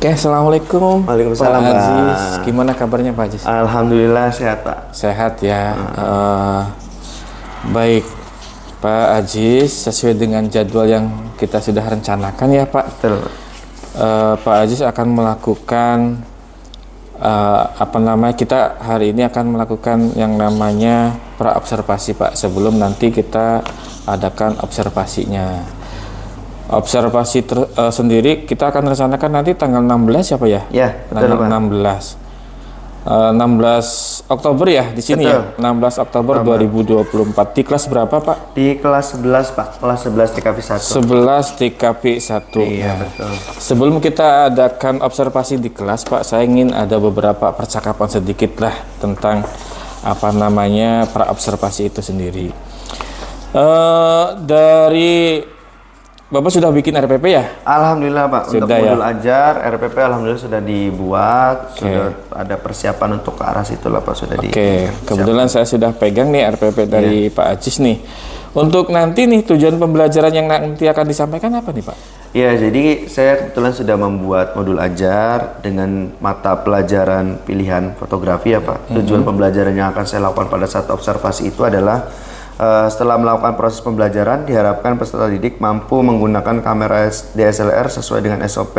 Oke, assalamualaikum. Waalaikumsalam, Pak Aziz. Pak. Gimana kabarnya Pak Aziz? Alhamdulillah sehat, Pak. Sehat ya. Baik, Pak Aziz, sesuai dengan jadwal yang kita sudah rencanakan ya Pak. Betul. Pak Aziz akan melakukan kita hari ini akan melakukan yang namanya praobservasi Pak. Sebelum nanti kita adakan observasinya. Observasi sendiri kita akan rencanakan nanti tanggal 16 ya Pak ya? Ya, betul tanggal Pak. 16 Oktober ya di sini Betul. ya. 16 Oktober 2024. Di kelas berapa Pak? Di kelas 11, Pak. Kelas 11 TKP 1. 11 TKP 1. Iya, Nah, betul. sebelum kita adakan observasi di kelas Pak, saya ingin ada beberapa percakapan sedikit lah tentang praobservasi itu sendiri. Dari Bapak sudah bikin RPP ya? Alhamdulillah, Pak. Untuk Sudah, modul ajar, RPP alhamdulillah sudah dibuat. Oke. Sudah ada persiapan untuk ke arah situ lah, Pak. Sudah Oke, kebetulan saya sudah pegang nih RPP dari Pak Aziz nih. Untuk nanti nih tujuan pembelajaran yang nanti akan disampaikan apa nih Pak? Ya, jadi saya kebetulan sudah membuat modul ajar dengan mata pelajaran pilihan fotografi ya, Pak. Tujuan pembelajaran yang akan saya lakukan pada saat observasi itu adalah setelah melakukan proses pembelajaran, diharapkan peserta didik mampu menggunakan kamera DSLR sesuai dengan SOP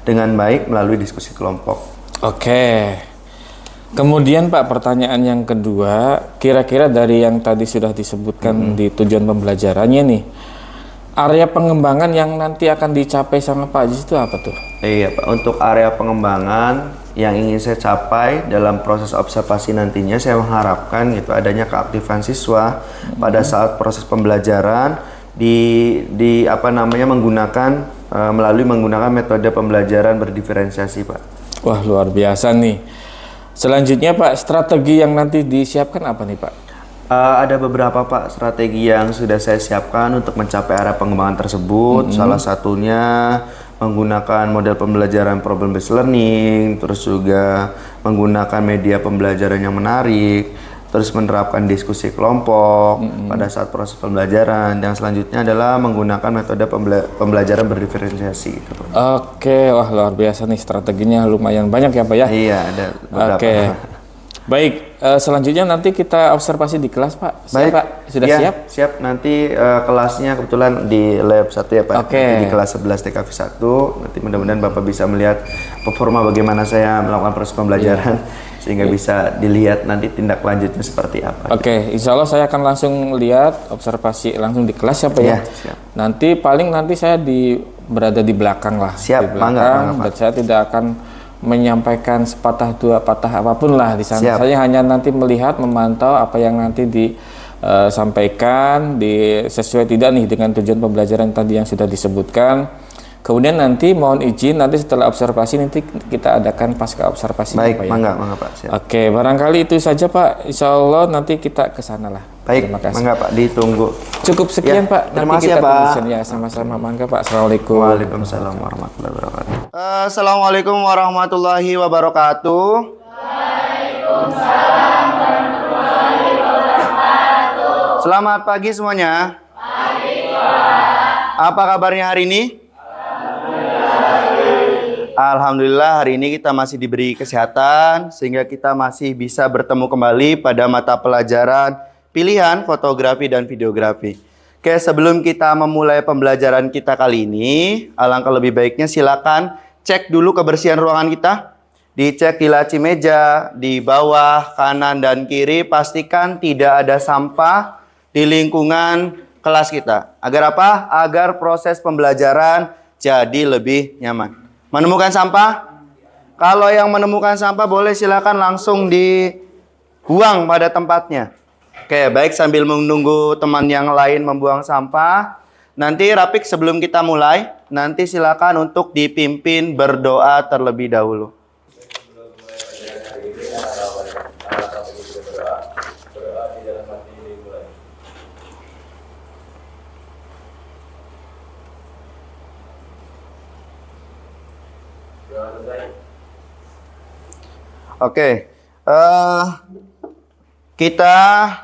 dengan baik melalui diskusi kelompok. Oke. Kemudian Pak, pertanyaan yang kedua, kira-kira dari yang tadi sudah disebutkan di tujuan pembelajarannya nih, area pengembangan yang nanti akan dicapai sama Pak Aziz itu apa tuh? Iya, Pak. Untuk area pengembangan yang ingin saya capai dalam proses observasi nantinya, saya mengharapkan gitu adanya keaktifan siswa pada saat proses pembelajaran menggunakan metode pembelajaran berdiferensiasi, Pak. Wah, luar biasa nih. Selanjutnya Pak, strategi yang nanti disiapkan apa nih Pak? Ada beberapa, Pak, strategi yang sudah saya siapkan untuk mencapai area pengembangan tersebut. Salah satunya menggunakan model pembelajaran problem based learning, terus juga menggunakan media pembelajaran yang menarik, terus menerapkan diskusi kelompok pada saat proses pembelajaran. Yang selanjutnya adalah menggunakan metode pembelajaran berdiferensiasi gitu, Pak. Oke, wah luar biasa nih, strateginya lumayan banyak ya Pak ya? Iya, ada beberapa. Oke. Baik, selanjutnya nanti kita observasi di kelas Pak. Siap Baik. Pak? Sudah Ya, siap? Siap. Nanti kelasnya kebetulan di lab 1 ya, Pak. Oke. Nanti di kelas 11 TKV 1. Nanti mudah-mudahan Bapak bisa melihat performa bagaimana saya melakukan proses pembelajaran sehingga bisa dilihat nanti tindak lanjutnya seperti apa. Oke, insya Allah saya akan langsung lihat observasi langsung di kelas ya Pak ya? Iya, siap. Nanti paling nanti saya berada di belakang lah. Siap, di belakang, mangga, Pak. dan saya tidak akan menyampaikan sepatah dua patah apapun lah di sana. Siap. Saya hanya nanti melihat, memantau apa yang nanti disampaikan, sesuai tidak nih dengan tujuan pembelajaran tadi yang sudah disebutkan. Kemudian nanti mohon izin nanti setelah observasi nanti kita adakan pasca observasi. Baik, Pak, ya? mangga Pak. Siap. Oke, barangkali itu saja Pak. Insya Allah nanti kita ke sana lah. Baik, Terima kasih. mangga Pak, ditunggu. Cukup sekian Ya, Pak. terima Nanti kasih kita ya, Pak. teruskan. Ya, sama-sama. Mangga Pak. Assalamualaikum. Waalaikumsalam warahmatullahi wabarakatuh. Assalamualaikum warahmatullahi wabarakatuh. Waalaikumsalam warahmatullahi wabarakatuh. Selamat pagi semuanya. Pagi, Pak. Apa kabarnya hari ini? Alhamdulillah hari ini kita masih diberi kesehatan sehingga kita masih bisa bertemu kembali pada mata pelajaran pilihan fotografi dan videografi. Oke, sebelum kita memulai pembelajaran kita kali ini, alangkah lebih baiknya silakan cek dulu kebersihan ruangan kita. Dicek di laci meja, di bawah, kanan dan kiri, pastikan tidak ada sampah di lingkungan kelas kita. Agar apa? Agar proses pembelajaran jadi lebih nyaman. Menemukan sampah? Kalau yang menemukan sampah boleh silakan langsung dibuang pada tempatnya. Oke, baik, sambil menunggu teman yang lain membuang sampah. Nanti Rapik sebelum kita mulai, nanti silakan untuk dipimpin berdoa terlebih dahulu. Oke, kita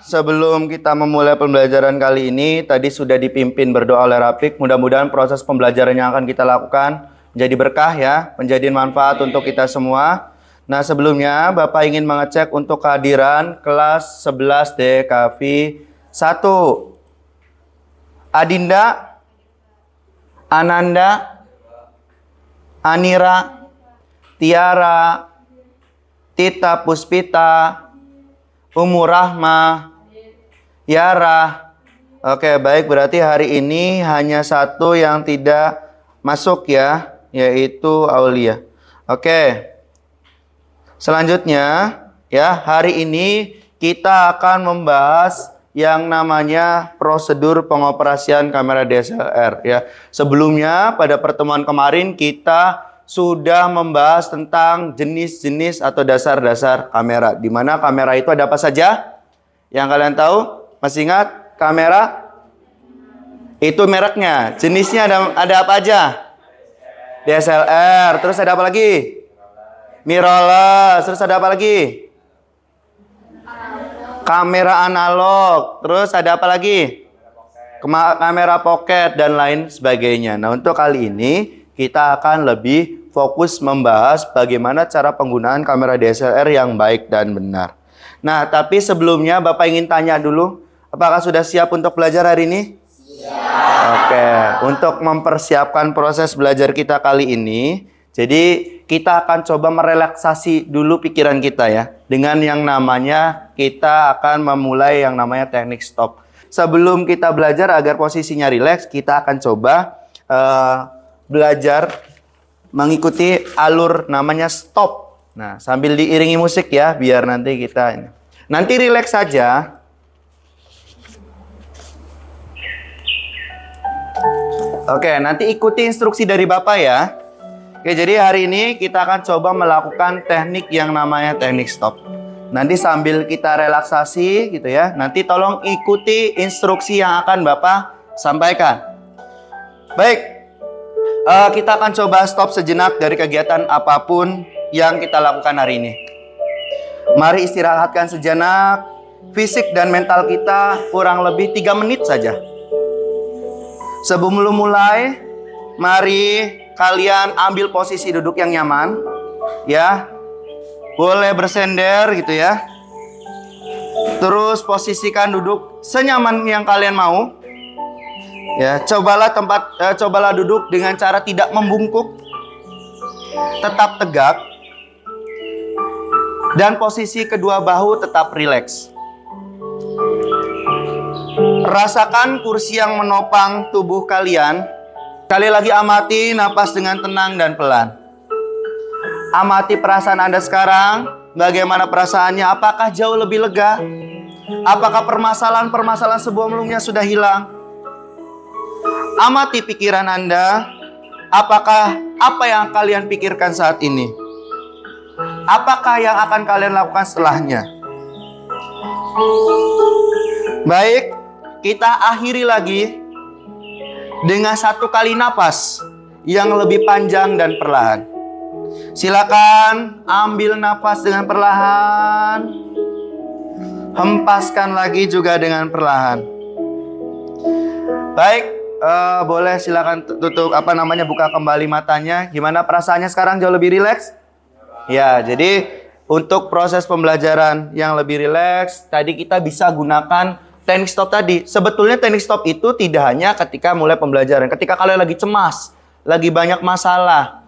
sebelum kita memulai pembelajaran kali ini tadi sudah dipimpin berdoa oleh Rafiq. Mudah-mudahan proses pembelajaran yang akan kita lakukan menjadi berkah ya, menjadi manfaat untuk kita semua. Nah, sebelumnya Bapak ingin mengecek untuk kehadiran kelas 11 DKV 1. Adinda, Ananda, Anira, Tiara, Tita Puspita, Umur Rahma, Yara. Oke, baik, berarti hari ini hanya satu yang tidak masuk ya, yaitu Aulia. Oke. Selanjutnya ya, hari ini kita akan membahas yang namanya prosedur pengoperasian kamera DSLR ya. Sebelumnya pada pertemuan kemarin kita sudah membahas tentang jenis-jenis atau dasar-dasar kamera. Di mana kamera itu ada apa saja? Yang kalian tahu? Masih ingat? Kamera itu mereknya. Jenisnya ada apa aja? DSLR. Terus ada apa lagi? Mirrorless. Terus ada apa lagi? Kamera analog. Terus ada apa lagi? Kamera pocket dan lain sebagainya. Nah, untuk kali ini kita akan lebih fokus membahas bagaimana cara penggunaan kamera DSLR yang baik dan benar. Nah, tapi sebelumnya Bapak ingin tanya dulu, apakah sudah siap untuk belajar hari ini? Siap. Oke, untuk mempersiapkan proses belajar kita kali ini, jadi kita akan coba merelaksasi dulu pikiran kita ya. Dengan yang namanya kita akan memulai yang namanya teknik stop. Sebelum kita belajar agar posisinya rileks, kita akan coba belajar mengikuti alur namanya stop. Nah, sambil diiringi musik ya, biar nanti kita ini. Nanti rileks saja. Oke, nanti ikuti instruksi dari Bapak ya. Oke, jadi hari ini kita akan coba melakukan teknik yang namanya teknik stop. Nanti sambil kita relaksasi gitu ya. Nanti tolong ikuti instruksi yang akan Bapak sampaikan. Baik, kita akan coba stop sejenak dari kegiatan apapun yang kita lakukan hari ini. Mari istirahatkan sejenak. Fisik dan mental kita kurang lebih 3 menit saja. Sebelum mulai, mari kalian ambil posisi duduk yang nyaman, ya. Boleh bersender gitu ya. Terus posisikan duduk senyaman yang kalian mau. Ya, cobalah duduk dengan cara tidak membungkuk. Tetap tegak. Dan posisi kedua bahu tetap rileks. Rasakan kursi yang menopang tubuh kalian. Sekali lagi amati napas dengan tenang dan pelan. Amati perasaan Anda sekarang. Bagaimana perasaannya? Apakah jauh lebih lega? Apakah permasalahan-permasalahan sebelumnya sudah hilang? Amati pikiran Anda. Apakah apa yang kalian pikirkan saat ini? Apakah yang akan kalian lakukan setelahnya? Baik, kita akhiri lagi dengan 1 kali napas yang lebih panjang dan perlahan. Silakan ambil napas dengan perlahan. Hempaskan lagi juga dengan perlahan. Baik, boleh silakan tutup buka kembali matanya. Gimana perasaannya sekarang, jauh lebih rileks? Ya, jadi untuk proses pembelajaran yang lebih rileks, tadi kita bisa gunakan teknik stop tadi. Sebetulnya teknik stop itu tidak hanya ketika mulai pembelajaran. Ketika kalian lagi cemas, lagi banyak masalah,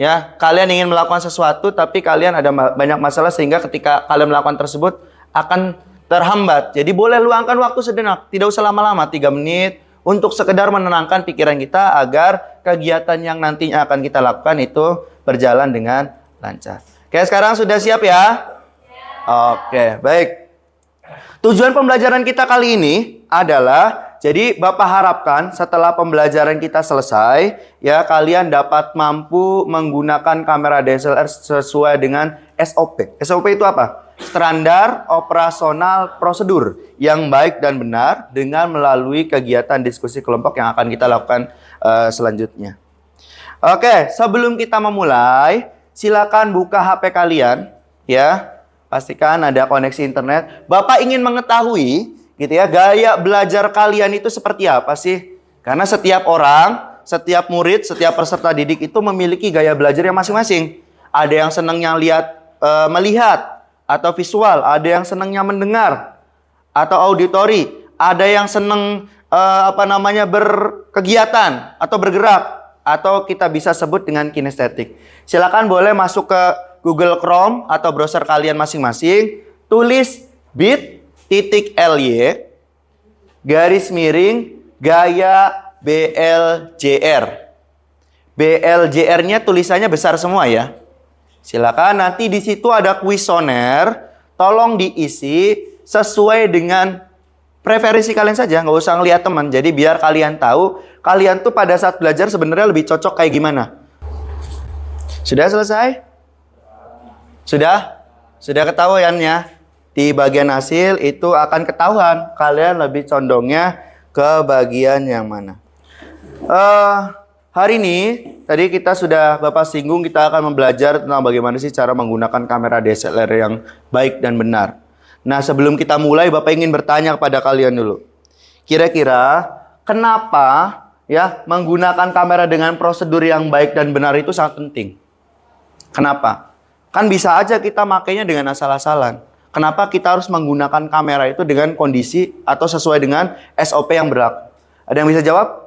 ya, kalian ingin melakukan sesuatu tapi kalian ada banyak masalah sehingga ketika kalian melakukan tersebut akan terhambat. Jadi boleh luangkan waktu sejenak, tidak usah lama-lama, 3 menit untuk sekedar menenangkan pikiran kita agar kegiatan yang nantinya akan kita lakukan itu berjalan dengan lancar. Oke, sekarang sudah siap ya? Oke, baik. Tujuan pembelajaran kita kali ini adalah, jadi Bapak harapkan setelah pembelajaran kita selesai, ya kalian dapat mampu menggunakan kamera DSLR sesuai dengan SOP. SOP itu apa? Standar Operasional Prosedur yang baik dan benar dengan melalui kegiatan diskusi kelompok yang akan kita lakukan selanjutnya. Oke, sebelum kita memulai, silakan buka HP kalian, ya. Pastikan ada koneksi internet. Bapak ingin mengetahui, gitu ya, gaya belajar kalian itu seperti apa sih? Karena setiap orang, setiap murid, setiap peserta didik itu memiliki gaya belajar yang masing-masing. Ada yang senangnya melihat atau visual, ada yang senangnya mendengar atau auditori, ada yang senang berkegiatan atau bergerak, atau kita bisa sebut dengan kinestetik. Silakan boleh masuk ke Google Chrome atau browser kalian masing-masing, tulis bit.ly garis miring gaya BLJR. BLJR-nya tulisannya besar semua ya. Silakan, nanti di situ ada kuesioner, tolong diisi sesuai dengan preferensi kalian saja, nggak usah ngeliat teman. Jadi biar kalian tahu, kalian tuh pada saat belajar sebenarnya lebih cocok kayak gimana. Sudah selesai? Sudah? Sudah ketahuan ya? Di bagian hasil itu akan ketahuan kalian lebih condongnya ke bagian yang mana. Hari ini tadi kita sudah Bapak singgung, kita akan belajar tentang bagaimana sih cara menggunakan kamera DSLR yang baik dan benar. Nah, sebelum kita mulai, Bapak ingin bertanya kepada kalian dulu. Kira-kira kenapa ya menggunakan kamera dengan prosedur yang baik dan benar itu sangat penting? Kenapa? Kan bisa aja kita makainya dengan asal-asalan. Kenapa kita harus menggunakan kamera itu dengan kondisi atau sesuai dengan SOP yang berlaku? Ada yang bisa jawab?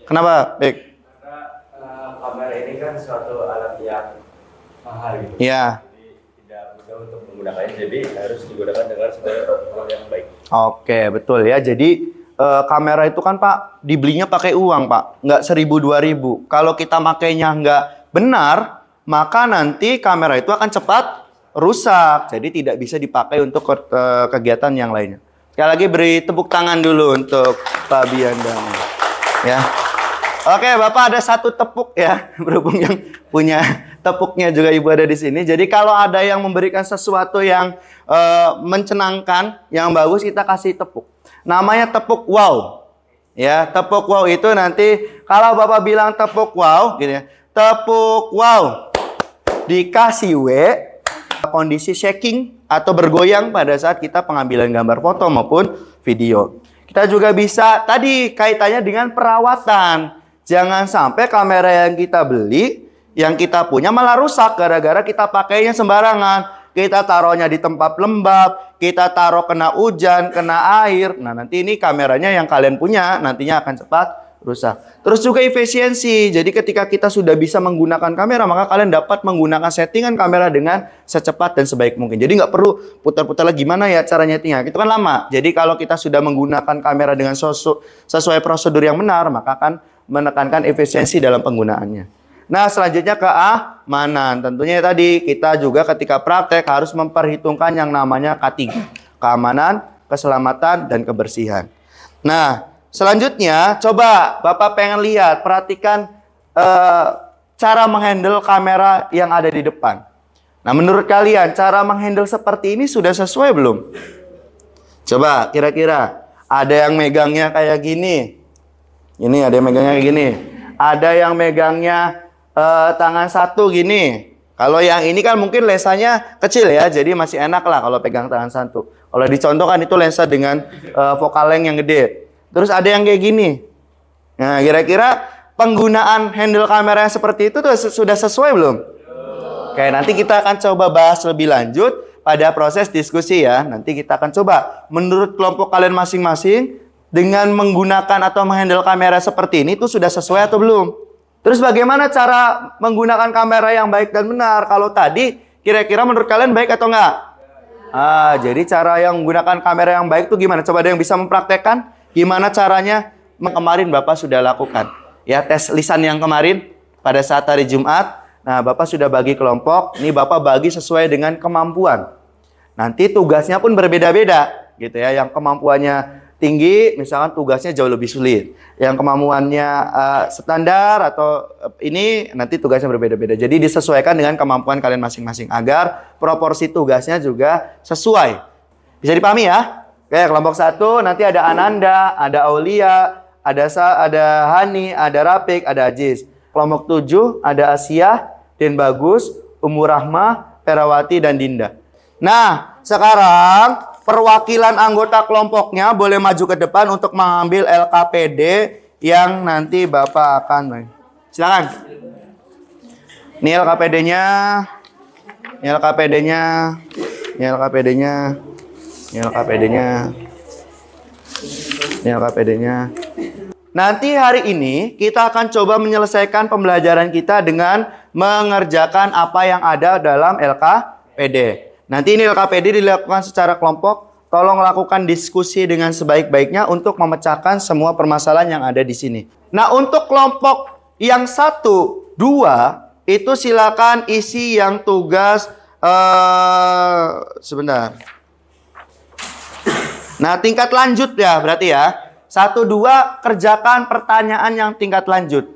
Kenapa? Baik. Karena kamera ini kan suatu alat yang mahal gitu. Ya. Jadi tidak mudah untuk menggunakannya, jadi harus digunakan dengan sebagai protokol yang baik. Oke, betul ya. Jadi kamera itu kan Pak, dibelinya pakai uang Pak, nggak 1.000 2.000. Kalau kita makainya nggak benar, maka nanti kamera itu akan cepat rusak. Jadi tidak bisa dipakai untuk kegiatan yang lainnya. Sekali lagi beri tepuk tangan dulu untuk Pak Biandang. Ya. Oke, Bapak ada satu tepuk ya, berhubung yang punya tepuknya juga Ibu ada di sini. Jadi kalau ada yang memberikan sesuatu yang mencenangkan, yang bagus, kita kasih tepuk. Namanya tepuk wow. Ya, tepuk wow itu nanti kalau Bapak bilang tepuk wow, gitu ya. Tepuk wow. Dikasih W, kondisi shaking atau bergoyang pada saat kita pengambilan gambar foto maupun video. Kita juga bisa tadi kaitannya dengan perawatan. Jangan sampai kamera yang kita beli, yang kita punya malah rusak gara-gara kita pakainya sembarangan. Kita taruhnya di tempat lembab, kita taruh kena hujan, kena air. Nah, nanti ini kameranya yang kalian punya nantinya akan cepat rusak. Terus juga efisiensi. Jadi ketika kita sudah bisa menggunakan kamera, maka kalian dapat menggunakan settingan kamera dengan secepat dan sebaik mungkin. Jadi nggak perlu putar-putar lagi gimana ya cara nyetingnya. Itu kan lama. Jadi kalau kita sudah menggunakan kamera dengan sesuai prosedur yang benar, maka akan menekankan efisiensi dalam penggunaannya. Nah, selanjutnya keamanan. Tentunya tadi kita juga ketika praktek harus memperhitungkan yang namanya K3. Keamanan, keselamatan, dan kebersihan. Nah, selanjutnya, coba Bapak pengen lihat, perhatikan cara menghandle kamera yang ada di depan. Nah, menurut kalian, cara menghandle seperti ini sudah sesuai belum? Coba, kira-kira ada yang megangnya kayak gini. Ini ada yang megangnya kayak gini. Ada yang megangnya tangan satu gini. Kalau yang ini kan mungkin lensanya kecil ya, jadi masih enak lah kalau pegang tangan satu. Kalau dicontohkan itu lensa dengan focal length yang gede. Terus ada yang kayak gini. Nah, kira-kira penggunaan handle kamera yang seperti itu tuh sudah sesuai belum? Oke, nanti kita akan coba bahas lebih lanjut pada proses diskusi ya. Nanti kita akan coba menurut kelompok kalian masing-masing dengan menggunakan atau menghandle kamera seperti ini itu sudah sesuai atau belum? Terus bagaimana cara menggunakan kamera yang baik dan benar? Kalau tadi kira-kira menurut kalian baik atau enggak? Jadi cara yang menggunakan kamera yang baik itu gimana? Coba ada yang bisa mempraktekkan? Gimana caranya? Kemarin Bapak sudah lakukan. Ya, tes lisan yang kemarin pada saat hari Jumat. Nah, Bapak sudah bagi kelompok. Ini Bapak bagi sesuai dengan kemampuan. Nanti tugasnya pun berbeda-beda, gitu ya. Yang kemampuannya tinggi, misalkan tugasnya jauh lebih sulit. Yang kemampuannya standar atau ini nanti tugasnya berbeda-beda. Jadi disesuaikan dengan kemampuan kalian masing-masing agar proporsi tugasnya juga sesuai. Bisa dipahami ya? Oke, kelompok 1 nanti ada Ananda, ada Aulia, ada Hani, ada Rapik, ada Aziz. Kelompok 7 ada Asia, Den Bagus, Umur Rahma, Perawati, dan Dinda. Nah, sekarang perwakilan anggota kelompoknya boleh maju ke depan untuk mengambil LKPD yang nanti Bapak akan silakan. Ini LKPD-nya. Ini LKPD-nya. Ini LKPD-nya. Ini LKPD-nya. Ini LKPD-nya. Nanti hari ini kita akan coba menyelesaikan pembelajaran kita dengan mengerjakan apa yang ada dalam LKPD. Nanti ini LKPD dilakukan secara kelompok. Tolong lakukan diskusi dengan sebaik-baiknya untuk memecahkan semua permasalahan yang ada di sini. Nah, untuk kelompok yang 1, 2 itu silakan isi yang tugas sebentar. Nah, tingkat lanjut ya berarti ya. 1, 2 kerjakan pertanyaan yang tingkat lanjut.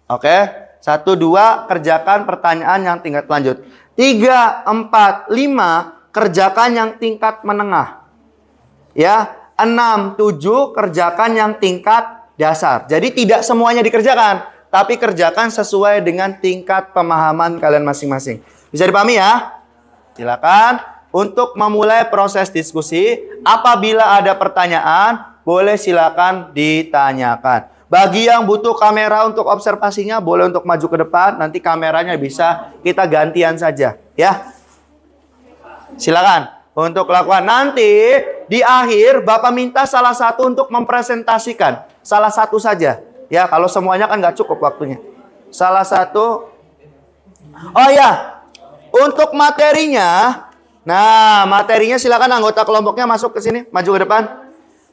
Oke? 1, 2 kerjakan pertanyaan yang tingkat lanjut. 3, 4, 5 kerjakan yang tingkat menengah. Ya, 6, 7 kerjakan yang tingkat dasar. Jadi tidak semuanya dikerjakan, tapi kerjakan sesuai dengan tingkat pemahaman kalian masing-masing. Bisa dipahami ya? Silakan untuk memulai proses diskusi. Apabila ada pertanyaan, boleh silakan ditanyakan. Bagi yang butuh kamera untuk observasinya, boleh untuk maju ke depan. Nanti kameranya bisa kita gantian saja, ya. Silakan untuk lakukan. Nanti di akhir Bapak minta salah satu untuk mempresentasikan. Salah satu saja. Ya, kalau semuanya kan nggak cukup waktunya. Salah satu. Oh ya, untuk materinya. Nah, materinya silakan anggota kelompoknya masuk ke sini, maju ke depan.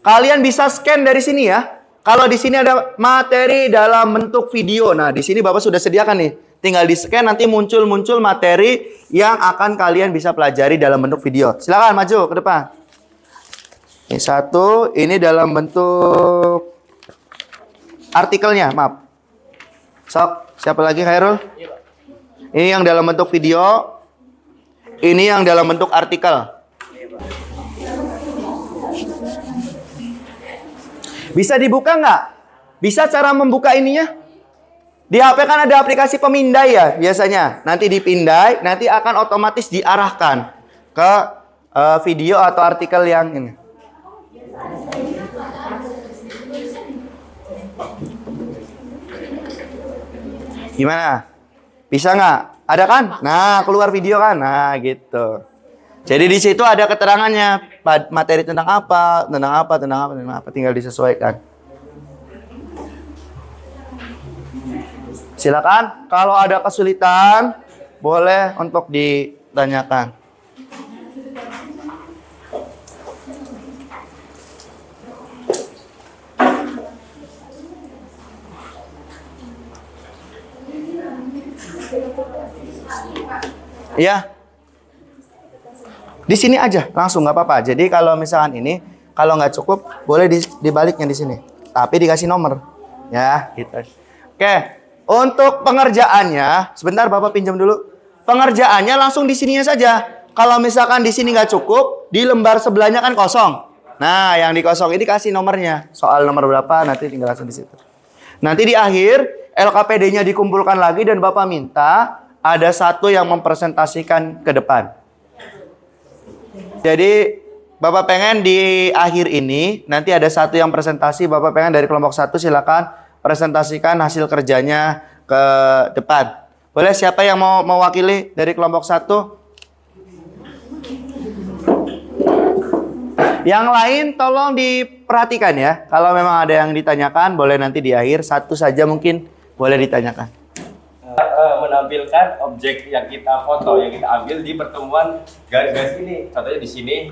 Kalian bisa scan dari sini ya. Kalau di sini ada materi dalam bentuk video. Nah, di sini Bapak sudah sediakan nih. Tinggal di scan nanti muncul materi yang akan kalian bisa pelajari dalam bentuk video. Silakan maju ke depan. Ini 1, ini dalam bentuk artikelnya, maaf. Sok, siapa lagi Khairul? Ini yang dalam bentuk video. Ini yang dalam bentuk artikel. Bisa dibuka nggak? Bisa cara membuka ininya? Di HP kan ada aplikasi pemindai ya biasanya. Nanti dipindai, nanti akan otomatis diarahkan ke video atau artikel yang ini. Gimana? Bisa nggak? Ada kan? Nah, keluar video kan? Nah, gitu. Jadi di situ ada keterangannya, materi tentang apa, tinggal disesuaikan. Silakan, kalau ada kesulitan, boleh untuk ditanyakan. Ya. Di sini aja, langsung nggak apa-apa. Jadi kalau misalkan ini, kalau nggak cukup, boleh dibaliknya di sini. Tapi dikasih nomor. Ya, gitu. Oke, untuk pengerjaannya, sebentar Bapak pinjam dulu. Pengerjaannya langsung di sininya saja. Kalau misalkan di sini nggak cukup, di lembar sebelahnya kan kosong. Nah, yang di kosong ini kasih nomornya. Soal nomor berapa, nanti tinggal langsung di situ. Nanti di akhir, LKPD-nya dikumpulkan lagi dan Bapak minta ada satu yang mempresentasikan ke depan. Jadi Bapak pengen di akhir ini nanti ada satu yang presentasi. Bapak pengen dari kelompok 1 silakan presentasikan hasil kerjanya ke depan. Boleh siapa yang mau mewakili dari kelompok 1? Yang lain tolong diperhatikan ya. Kalau memang ada yang ditanyakan boleh nanti di akhir. Satu saja mungkin boleh ditanyakan. Menampilkan objek yang kita foto, yang kita ambil di pertemuan garis-garis ini. Contohnya di sini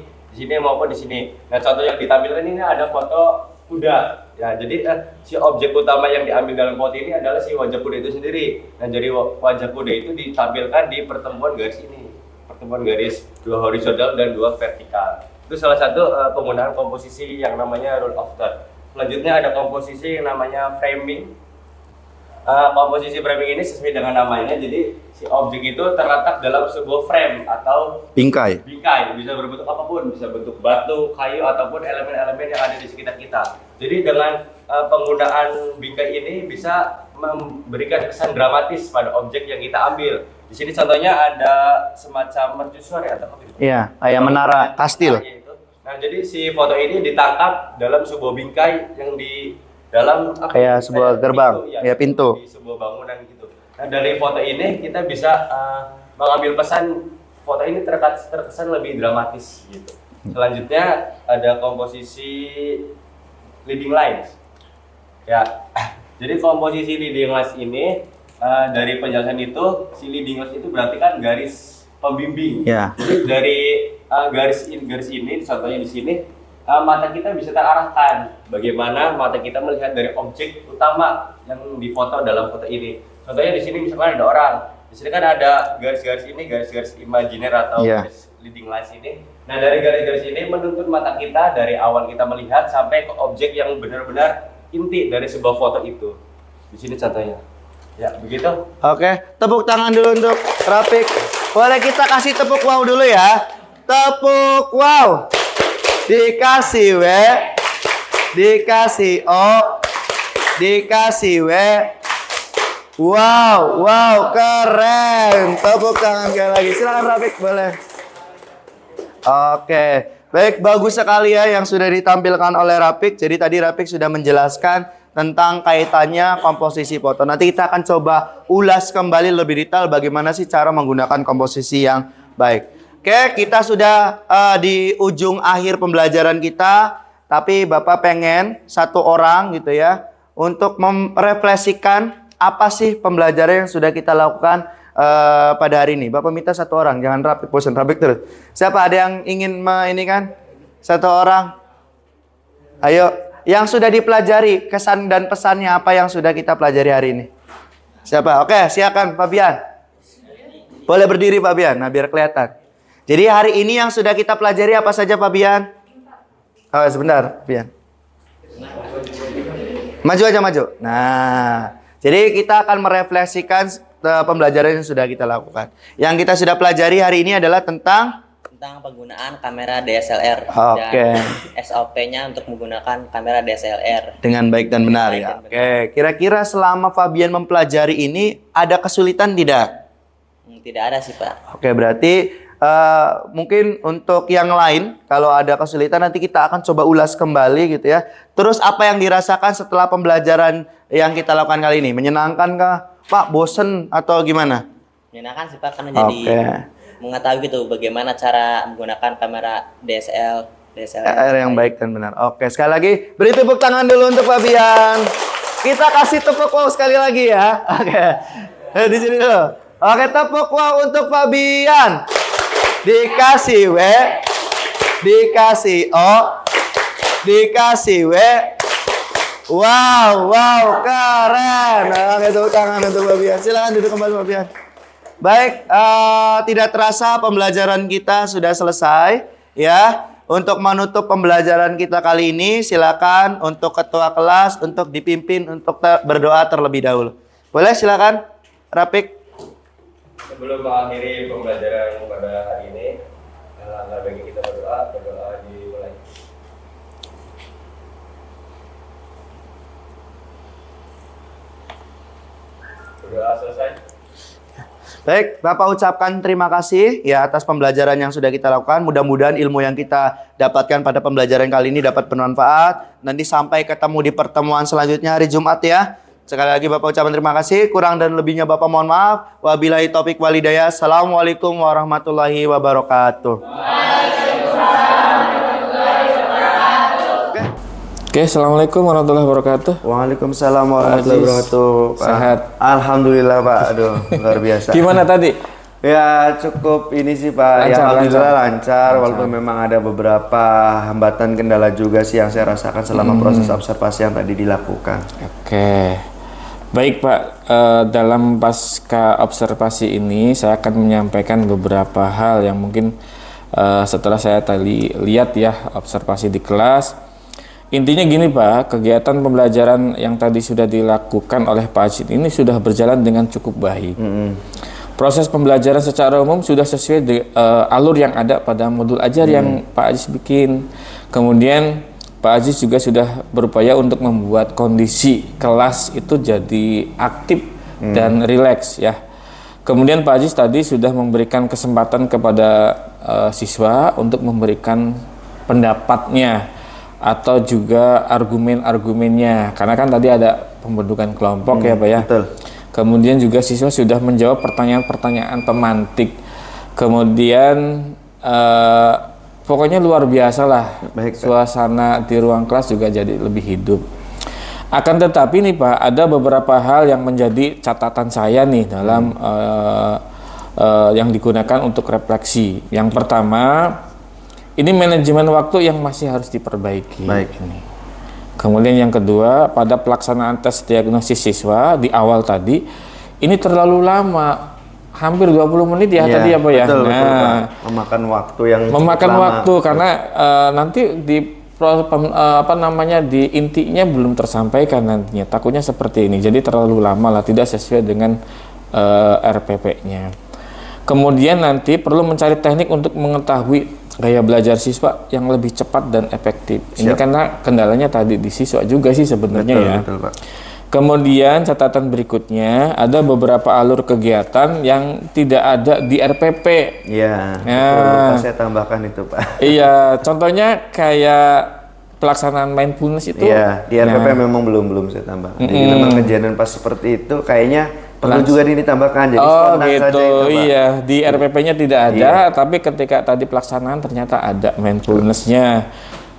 maupun di sini. Nah, contoh yang ditampilkan ini ada foto kuda. Ya, jadi si objek utama yang diambil dalam foto ini adalah si wajah kuda itu sendiri. Nah, jadi wajah kuda itu ditampilkan di pertemuan garis ini. Pertemuan garis 2 horizontal dan 2 vertikal. Itu salah satu penggunaan komposisi yang namanya rule of third. Selanjutnya ada komposisi yang namanya framing. Komposisi framing ini sesuai dengan namanya, jadi si objek itu terletak dalam sebuah frame atau Bingkai. Bisa berbentuk apapun, bisa bentuk batu, kayu, ataupun elemen-elemen yang ada di sekitar kita. Jadi dengan penggunaan bingkai ini bisa memberikan kesan dramatis pada objek yang kita ambil. Di sini contohnya ada semacam mercusuar ya, atau apa gitu? Iya, kayak menara kastil. Nah, jadi si foto ini ditangkap dalam sebuah bingkai yang dalam Kayak sebuah gerbang, ya, pintu. di sebuah bangunan gitu. Nah, dari foto ini kita bisa mengambil pesan. Foto ini terkesan lebih dramatis gitu. Selanjutnya ada komposisi leading lines. Ya, jadi komposisi leading lines ini dari penjelasan itu, si leading lines itu berarti kan garis pembimbing. Ya. Jadi dari garis ini, contohnya di sini, mata kita bisa terarahkan. Bagaimana mata kita melihat dari objek utama yang difoto dalam foto ini. Contohnya di sini misalkan ada orang. Di sini kan ada garis-garis ini, garis-garis imajiner atau garis leading lines ini. Nah, dari garis-garis ini menuntun mata kita dari awal kita melihat sampai ke objek yang benar-benar inti dari sebuah foto itu. Di sini contohnya. Ya, begitu. Oke, tepuk tangan dulu untuk Rafiq. Boleh kita kasih tepuk wow dulu ya. Tepuk wow. Dikasih W, dikasih O, dikasih W. Wow, wow, keren. Tepuk tangan sekali lagi. Silakan Rafiq, boleh. Oke, baik, bagus sekali ya yang sudah ditampilkan oleh Rafiq. Jadi tadi Rafiq sudah menjelaskan tentang kaitannya komposisi foto. Nanti kita akan coba ulas kembali lebih detail bagaimana sih cara menggunakan komposisi yang baik. Oke, kita sudah di ujung akhir pembelajaran kita. Tapi Bapak pengen satu orang gitu ya untuk merefleksikan apa sih pembelajaran yang sudah kita lakukan pada hari ini. Bapak minta satu orang, jangan Rafiq, bosan Rafiq terus. Siapa ada yang ingin ini kan? Satu orang. Ayo, yang sudah dipelajari, kesan dan pesannya apa yang sudah kita pelajari hari ini? Siapa? Oke, silakan Fabian. Boleh berdiri Fabian, nah biar kelihatan. Jadi hari ini yang sudah kita pelajari apa saja Fabian? Oh, sebentar, Fabian. Maju aja, maju. Nah, jadi kita akan merefleksikan pembelajaran yang sudah kita lakukan. Yang kita sudah pelajari hari ini adalah tentang penggunaan kamera DSLR dan SOP-nya untuk menggunakan kamera DSLR dengan baik dan benar ya. Oke, kira-kira selama Fabian mempelajari ini ada kesulitan tidak? Tidak ada sih Pak. Oke, berarti mungkin untuk yang lain kalau ada kesulitan nanti kita akan coba ulas kembali gitu ya. Terus apa yang dirasakan setelah pembelajaran yang kita lakukan kali ini? Menyenangkan kah? Pak, bosen atau gimana? Menyenangkan sih Pak, karena jadi mengetahui gitu bagaimana cara menggunakan kamera DSLR yang baik dan benar. Oke, sekali lagi beri tepuk tangan dulu untuk Fabian. Kita kasih tepuk wow sekali lagi ya. Oke. Di sini dulu. Oke, tepuk wow untuk Fabian. Dikasih W, dikasih O, dikasih W. Wow, wow, keren. Oke, tepuk tangan untuk Fabian. Silakan duduk kembali Fabian. Baik, tidak terasa pembelajaran kita sudah selesai ya. Untuk menutup pembelajaran kita kali ini, silakan untuk ketua kelas untuk dipimpin untuk berdoa terlebih dahulu. Boleh silakan, Rafiq. Sebelum mengakhiri pembelajaran pada hari ini, bagi kita berdoa dimulai. Berdoa selesai. Baik, Bapak ucapkan terima kasih ya atas pembelajaran yang sudah kita lakukan. Mudah-mudahan ilmu yang kita dapatkan pada pembelajaran kali ini dapat bermanfaat. Nanti sampai ketemu di pertemuan selanjutnya hari Jumat ya. Sekali lagi Bapak ucapkan terima kasih. Kurang dan lebihnya Bapak mohon maaf. Wabillahi taufik walhidayah. Assalamualaikum warahmatullahi wabarakatuh. Oke, assalamualaikum warahmatullahi wabarakatuh. Waalaikumsalam warahmatullahi wabarakatuh. Sehat. Alhamdulillah Pak. Aduh, luar biasa. Gimana tadi? Ya cukup ini sih Pak. Ya alhamdulillah lancar. Walaupun memang ada beberapa hambatan kendala juga sih yang saya rasakan selama proses observasi yang tadi dilakukan. Oke. Baik Pak, dalam pasca observasi ini saya akan menyampaikan beberapa hal yang mungkin setelah saya tadi lihat ya observasi di kelas. Intinya gini Pak, kegiatan pembelajaran yang tadi sudah dilakukan oleh Pak Aziz ini sudah berjalan dengan cukup baik. Proses pembelajaran secara umum sudah sesuai alur yang ada pada modul ajar yang Pak Aziz bikin. Kemudian Pak Aziz juga sudah berupaya untuk membuat kondisi kelas itu jadi aktif dan rileks ya. Kemudian Pak Aziz tadi sudah memberikan kesempatan kepada siswa untuk memberikan pendapatnya atau juga argumen-argumennya. Karena kan tadi ada pembentukan kelompok ya Pak ya. Betul. Kemudian juga siswa sudah menjawab pertanyaan-pertanyaan pemantik. Kemudian pokoknya luar biasa lah. Baik, Pak. Suasana di ruang kelas juga jadi lebih hidup. Akan tetapi nih Pak, ada beberapa hal yang menjadi catatan saya nih dalam yang digunakan untuk refleksi. Yang pertama, ini manajemen waktu yang masih harus diperbaiki. Baik. Ini. Kemudian yang kedua, pada pelaksanaan tes diagnosis siswa di awal tadi, ini terlalu lama, hampir 20 menit ya tadi ya Pak ya. Betul, betul, Nah, Pak. Memakan waktu yang cukup memakan lama. waktu karena nanti di di intinya belum tersampaikan nantinya. Takutnya seperti ini. Jadi terlalu lama lah, tidak sesuai dengan RPP-nya. Kemudian nanti perlu mencari teknik untuk mengetahui gaya belajar siswa yang lebih cepat dan efektif. Ini Siap. karena kendalanya tadi di siswa juga sih sebenarnya Betul, ya. betul, Pak. Kemudian catatan berikutnya, ada beberapa alur kegiatan yang tidak ada di RPP. Iya, Ya. betul. Lupa saya tambahkan itu, Pak. Iya, contohnya kayak pelaksanaan mindfulness itu. Iya, di RPP Nah, memang belum saya tambahkan. Jadi memang kejadian pas seperti itu kayaknya perlu juga ditambahkan. Jadi oh spontan gitu, saja itu, Pak. iya. Di RPP-nya tidak ada, tapi ketika tadi pelaksanaan ternyata ada mindfulness-nya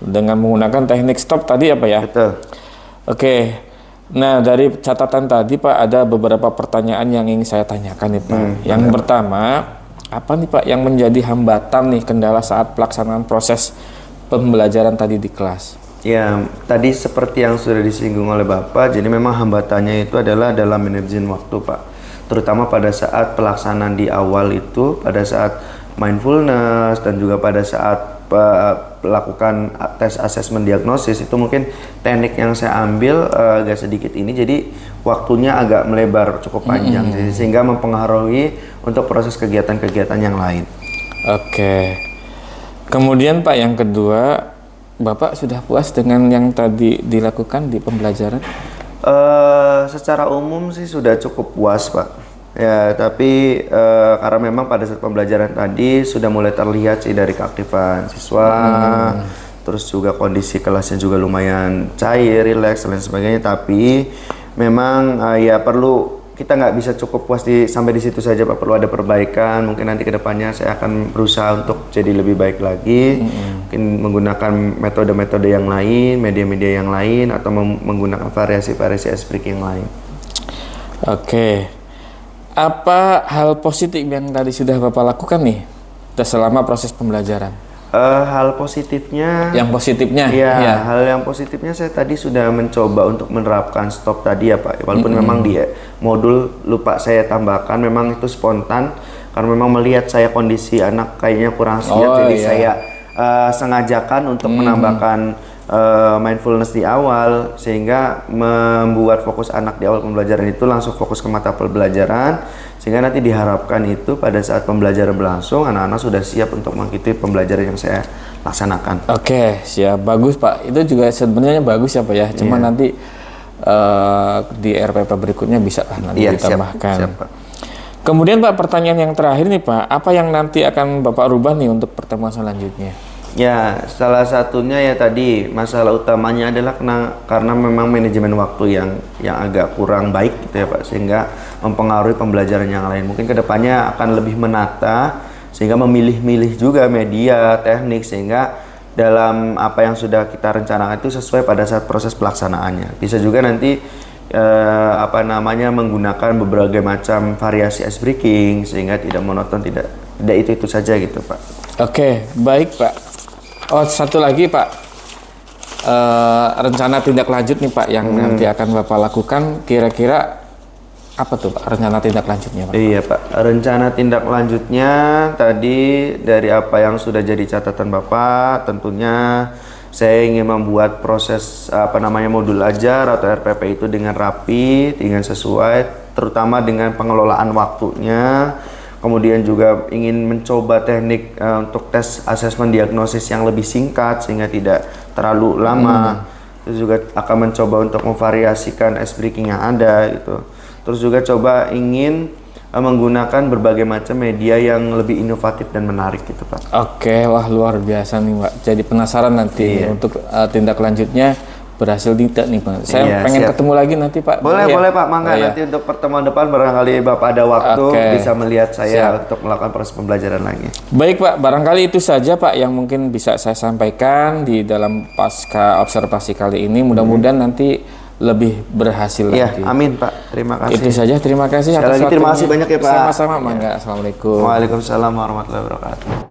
dengan menggunakan teknik stop tadi apa ya? Betul. Oke. Nah, dari catatan tadi Pak, ada beberapa pertanyaan yang ingin saya tanyakan nih Pak. Yang pertama, apa nih Pak yang menjadi hambatan nih kendala saat pelaksanaan proses pembelajaran tadi di kelas? Ya, tadi seperti yang sudah disinggung oleh Bapak, jadi memang hambatannya itu adalah dalam manajemen waktu, Pak. Terutama pada saat pelaksanaan di awal itu, pada saat mindfulness dan juga pada saat melakukan tes asesmen diagnosis, itu mungkin teknik yang saya ambil agak sedikit ini, jadi waktunya agak melebar cukup panjang, jadi sehingga mempengaruhi untuk proses kegiatan-kegiatan yang lain. Oke. Kemudian Pak, yang kedua, Bapak sudah puas dengan yang tadi dilakukan di pembelajaran? Secara umum sih sudah cukup puas, Pak. Ya, tapi karena memang pada saat pembelajaran tadi sudah mulai terlihat sih dari keaktifan siswa, terus juga kondisi kelasnya juga lumayan cair, rileks dan lain sebagainya. Tapi memang ya perlu, kita nggak bisa cukup puas sampai di situ saja, Pak. Perlu ada perbaikan. Mungkin nanti kedepannya saya akan berusaha untuk jadi lebih baik lagi. Mungkin menggunakan metode-metode yang lain, media-media yang lain, atau menggunakan variasi-variasi ice breaking yang lain. Oke. Apa hal positif yang tadi sudah Bapak lakukan nih selama proses pembelajaran? Hal positifnya, Yang positifnya? ya, Ya. hal yang positifnya saya tadi sudah mencoba untuk menerapkan stop tadi ya Pak. Walaupun memang di modul lupa saya tambahkan, memang itu spontan karena memang melihat saya kondisi anak kayaknya kurang siap, jadi iya. saya sengajakan untuk menambahkan mindfulness di awal, sehingga membuat fokus anak di awal pembelajaran itu langsung fokus ke mata pembelajaran, sehingga nanti diharapkan itu pada saat pembelajaran berlangsung anak-anak sudah siap untuk mengikuti pembelajaran yang saya laksanakan. Oke, siap. Bagus Pak. Itu juga sebenarnya bagus ya Pak ya. Cuma nanti di RPP berikutnya bisa lah nanti ditambahkan. Siap, Pak. Kemudian Pak, pertanyaan yang terakhir nih Pak, apa yang nanti akan Bapak rubah nih untuk pertemuan selanjutnya? Ya, salah satunya ya tadi masalah utamanya adalah karena memang manajemen waktu yang agak kurang baik gitu ya Pak, sehingga mempengaruhi pembelajaran yang lain. Mungkin kedepannya akan lebih menata, sehingga memilih-milih juga media, teknik, sehingga dalam apa yang sudah kita rencanakan itu sesuai pada saat proses pelaksanaannya. Bisa juga nanti menggunakan berbagai macam variasi ice breaking, sehingga tidak monoton, tidak itu saja gitu Pak. Oke, baik Pak. Oh, satu lagi Pak, rencana tindak lanjut nih Pak yang nanti akan Bapak lakukan, kira-kira apa tuh Pak rencana tindak lanjutnya Pak? Iya Pak, rencana tindak lanjutnya tadi dari apa yang sudah jadi catatan Bapak, tentunya saya ingin membuat proses modul ajar atau RPP itu dengan rapi, dengan sesuai, terutama dengan pengelolaan waktunya. Kemudian juga ingin mencoba teknik untuk tes asesmen diagnosis yang lebih singkat sehingga tidak terlalu lama. Terus juga akan mencoba untuk memvariasikan ice breaking yang ada gitu. Terus juga coba ingin menggunakan berbagai macam media yang lebih inovatif dan menarik gitu Pak. Oke, wah luar biasa nih Pak. Jadi penasaran nanti untuk tindak lanjutnya berhasil tidak nih Pak. Saya pengen ketemu lagi nanti Pak. Boleh Pak, mangga nanti untuk pertemuan depan barangkali Bapak ada waktu bisa melihat saya untuk melakukan proses pembelajaran lagi. Baik Pak, barangkali itu saja Pak yang mungkin bisa saya sampaikan di dalam pasca observasi kali ini. Mudah-mudahan nanti lebih berhasil lagi. Amin Pak. Terima kasih. Itu saja, terima kasih. Sekali lagi terima kasih banyak ya Pak. Sama-sama, mangga. Assalamualaikum. Waalaikumsalam warahmatullahi wabarakatuh.